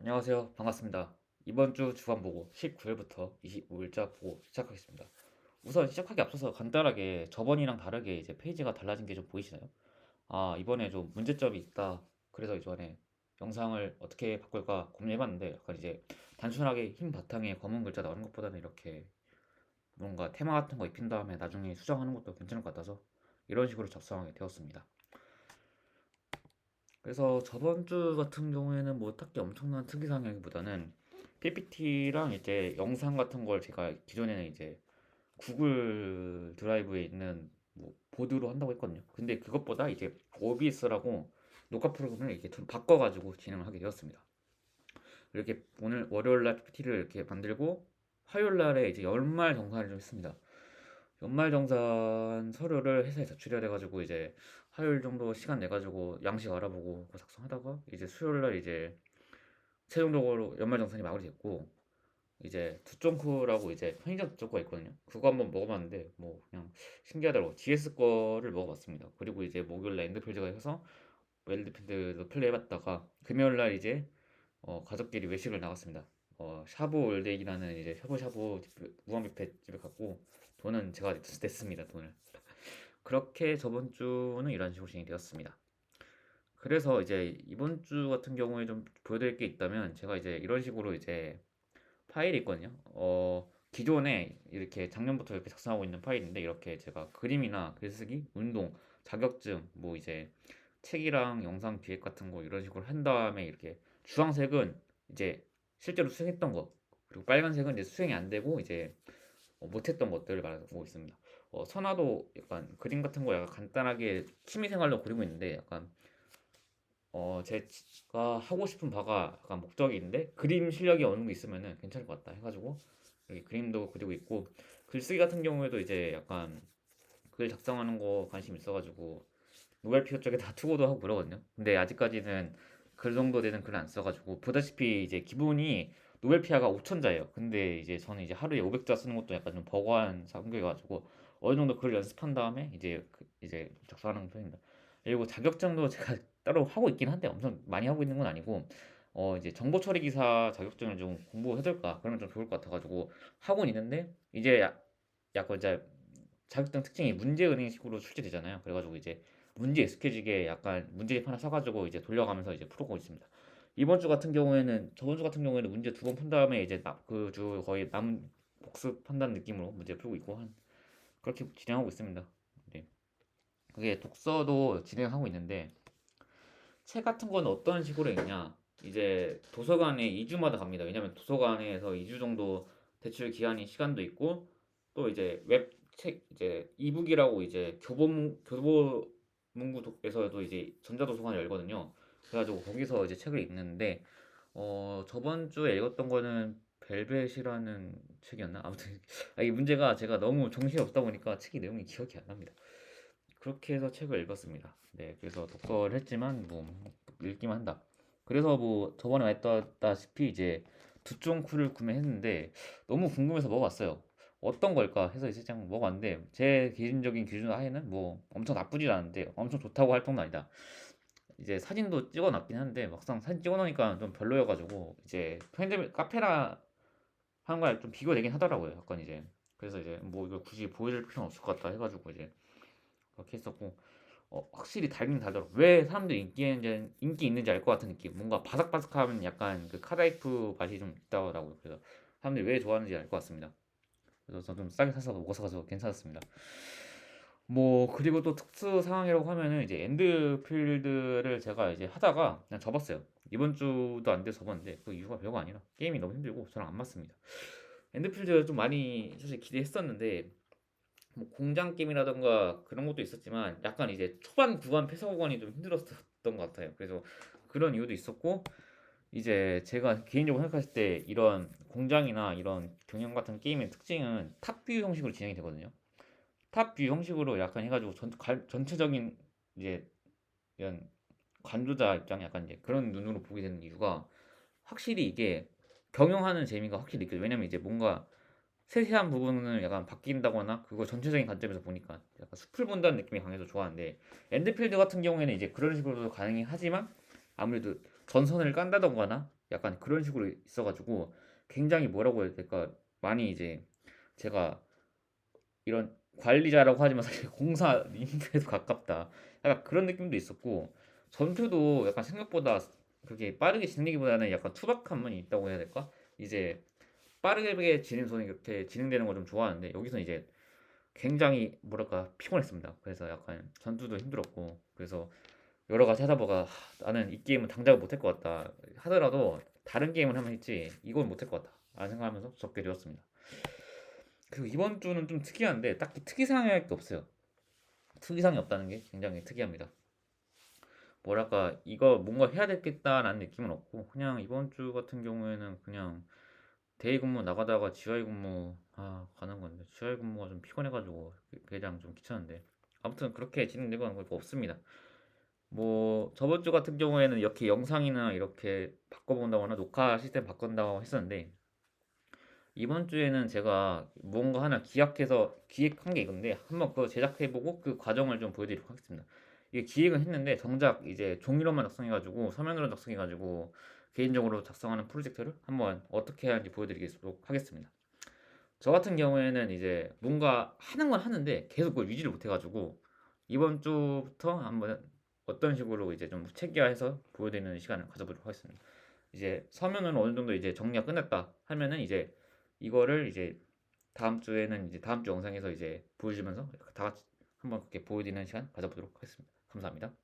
안녕하세요. 반갑습니다. 이번 주 주간 보고 19일부터 25일자 보고 시작하겠습니다. 우선 시작하기 앞서서 간단하게 저번이랑 다르게 이제 페이지가 달라진 게 좀 보이시나요? 이번에 좀 문제점이 있다. 그래서 이전에 영상을 어떻게 바꿀까 고민해봤는데 약간 이제 단순하게 흰 바탕에 검은 글자 나오는 것보다는 이렇게 뭔가 테마 같은 거 입힌 다음에 나중에 수정하는 것도 괜찮을 것 같아서 이런 식으로 작성하게 되었습니다. 그래서 저번 주 같은 경우에는 뭐 딱히 엄청난 특이사항이라기보다는 PPT랑 이제 영상 같은 걸 제가 기존에는 이제 구글 드라이브에 있는 뭐 보드로 한다고 했거든요. 근데 그것보다 이제 OBS라고 녹화 프로그램을 이렇게 좀 바꿔가지고 진행을 하게 되었습니다. 이렇게 오늘 월요일 날 PPT를 이렇게 만들고 화요일 날에 이제 연말 정산을 좀 했습니다. 연말정산 서류를 회사에 제출해야 돼가지고 이제 화요일 정도 시간 내가지고 양식 알아보고 그거 작성하다가 이제 수요일날 이제 최종적으로 연말정산이 마무리됐고 이제 두쫑쿠라고 이제 편의점 두쫑쿠가 있거든요. 그거 한번 먹어봤는데 뭐 그냥 신기하더라고. GS 거를 먹어봤습니다. 그리고 이제 목요일날 엔드필드가 해서 엔드필드도 플레이해봤다가 금요일날 이제 가족끼리 외식을 나갔습니다. 샤브 올데이라는 이제 샤브샤브 무한뷔페 집에 갔고 돈은 제가 냈습니다. 돈을. 그렇게 저번 주는 이런 식으로 진행이 되었습니다. 그래서 이제 이번 주 같은 경우에 좀 보여드릴 게 있다면 제가 이제 이런 식으로 이제 파일이 있거든요. 기존에 이렇게 작년부터 이렇게 작성하고 있는 파일인데 이렇게 제가 그림이나 글쓰기, 운동, 자격증, 뭐 이제 책이랑 영상 기획 같은 거 이런 식으로 한 다음에 이렇게 주황색은 이제 실제로 수행했던 거 그리고 빨간색은 이제 수행이 안 되고 이제 못했던 것들을 말하고 있습니다. 선화도 약간 그림 같은 거 약간 간단하게 취미생활로 그리고 있는데 약간 제가 하고 싶은 바가 약간 목적이 있는데 그림 실력이 어느 정도 있으면은 괜찮을 것 같다 해가지고 여기 그림도 그리고 있고 글쓰기 같은 경우에도 이제 약간 글 작성하는 거 관심 있어가지고 노벨 피어 쪽에 다 투고도 하고 그러거든요. 근데 아직까지는 그 정도 되는 글을 안 써가지고 보다시피 이제 기본이 노벨 피아가 5천자예요. 근데 이제 저는 이제 하루에 500자 쓰는 것도 약간 좀 버거한 성격이가지고 어느 정도 글을 연습한 다음에 이제 작성하는 편입니다. 그리고 자격증도 제가 따로 하고 있긴 한데 엄청 많이 하고 있는 건 아니고 이제 정보 처리 기사 자격증을 좀 공부해둘까 그러면 좀 좋을 것 같아가지고 하고는 있는데 이제 약간 이제 자격증 특징이 문제은행식으로 출제되잖아요. 그래가지고 이제 문제 익숙해지게 약간 문제집 하나 사가지고 이제 돌려가면서 이제 풀고 있습니다. 이번 주 같은 경우에는 저번 주 같은 경우에는 문제 두 번 푼 다음에 이제 그 주 거의 남은 복습한다는 느낌으로 문제 풀고 있고 한 그렇게 진행하고 있습니다. 네. 그게 독서도 진행하고 있는데 책 같은 건 어떤 식으로 읽냐? 이제 도서관에 2주마다 갑니다. 왜냐면 도서관에서 2주 정도 대출 기한이 시간도 있고 또 이제 웹 책 이제 이북이라고 이제 교보문고에서도 이제 전자도서관이 열거든요. 그래가지고 거기서 이제 책을 읽는데 저번 주에 읽었던 거는 벨벳이라는 책이었나? 아무튼 이 문제가 제가 너무 정신이 없다 보니까 책이 내용이 기억이 안 납니다. 그렇게 해서 책을 읽었습니다. 네, 그래서 독서를 했지만 뭐 읽기만 한다. 그래서 뭐 저번에 말했다시피 이제 두쫑쿠를 구매했는데 너무 궁금해서 먹어봤어요. 어떤 걸까 해서 이제 그냥 먹어봤는데 제 개인적인 기준 하에는 뭐 엄청 나쁘지 않은데 엄청 좋다고 할 정도 아니다. 이제 사진도 찍어놨긴 한데 막상 사진 찍어놓으니까 좀 별로여가지고 이제 편의점 카페나 하는 거랑 좀 비교되긴 하더라고요. 약간 이제 그래서 이제 뭐 이걸 굳이 보여줄 필요는 없을 것 같다 해가지고 이제 그렇게 했었고 확실히 달긴 달더라고. 왜 사람들이 인기 있는지 알 것 같은 느낌. 뭔가 바삭바삭하면 약간 그 카다이프 맛이 좀 있더라고요. 그래서 사람들이 왜 좋아하는지 알 것 같습니다. 그래서 저는 좀 싸게 사서 먹어서 괜찮았습니다. 뭐 그리고 또 특수 상황이라고 하면은 이제 엔드필드를 제가 이제 하다가 그냥 접었어요. 이번 주도 안 돼서 접었는데 그 이유가 별거 아니라 게임이 너무 힘들고 저랑 안 맞습니다. 엔드필드 좀 많이 사실 기대했었는데 뭐 공장 게임이라던가 그런 것도 있었지만 약간 이제 초반 구간 패서 구간이 좀 힘들었던 것 같아요. 그래서 그런 이유도 있었고 이제 제가 개인적으로 생각했을 때 이런 공장이나 이런 경영 같은 게임의 특징은 탑뷰 형식으로 진행이 되거든요. 탑뷰 형식으로 약간 해가지고 전체적인 이제 이런 관조자 입장 약간 이제 그런 눈으로 보게 되는 이유가 확실히 이게 경영하는 재미가 확실히 느껴요. 왜냐면 이제 뭔가 세세한 부분을 약간 바뀐다거나 그거 전체적인 관점에서 보니까 약간 숲을 본다는 느낌이 강해서 좋아하는데 엔드필드 같은 경우에는 이제 그런 식으로도 가능하지만 아무래도 전선을 깐다던거나 약간 그런 식으로 있어가지고 굉장히 뭐라고 해야 될까 많이 이제 제가 이런 관리자라고 하지만 사실 공사 인프에도 가깝다. 약간 그런 느낌도 있었고 전투도 약간 생각보다 그렇게 빠르게 진행기보다는 약간 투박함만 있다고 해야 될까? 이제 빠르게 진행선이 이렇게 진행되는 걸 좀 좋아하는데 여기서 이제 굉장히 뭐랄까 피곤했습니다. 그래서 약간 전투도 힘들었고 그래서 여러 가지 하다 보가 나는 이 게임은 당장은 못할 것 같다 하더라도 다른 게임을 하면 했지 이건 못할 것 같다 라는 생각하면서 접게 되었습니다. 그리고 이번 주는 좀 특이한데 딱히 특이사항이 할 게 없어요. 특이사항이 없다는 게 굉장히 특이합니다. 뭐랄까 이거 뭔가 해야 되겠다라는 느낌은 없고 그냥 이번 주 같은 경우에는 그냥 데이 근무 나가다가 지하이 근무 가는 건데 지하이 근무가 좀 피곤해가지고 그냥 좀 귀찮은데 아무튼 그렇게 진행된 건 없습니다. 뭐 저번 주 같은 경우에는 이렇게 영상이나 이렇게 바꿔본다거나 녹화 시스템 바꾼다고 했었는데 이번 주에는 제가 무언가 하나 기획한 게 있는데 한번 그거 제작해보고 그 과정을 좀 보여드리도록 하겠습니다. 이게 기획은 했는데 정작 이제 종이로만 작성해가지고 서면으로 작성해가지고 개인적으로 작성하는 프로젝트를 한번 어떻게 하는지 보여드리도록 하겠습니다. 저 같은 경우에는 이제 뭔가 하는 건 하는데 계속 그걸 유지를 못해가지고 이번 주부터 한번 어떤 식으로 이제 좀 체계화해서 보여드리는 시간을 가져보도록 하겠습니다. 이제 서면은 어느 정도 이제 정리가 끝났다 하면은 이제 이거를 이제 다음 주에는 이제 다음 주 영상에서 이제 보여주면서 다 같이 한번 그렇게 보여드리는 시간 가져보도록 하겠습니다. 감사합니다.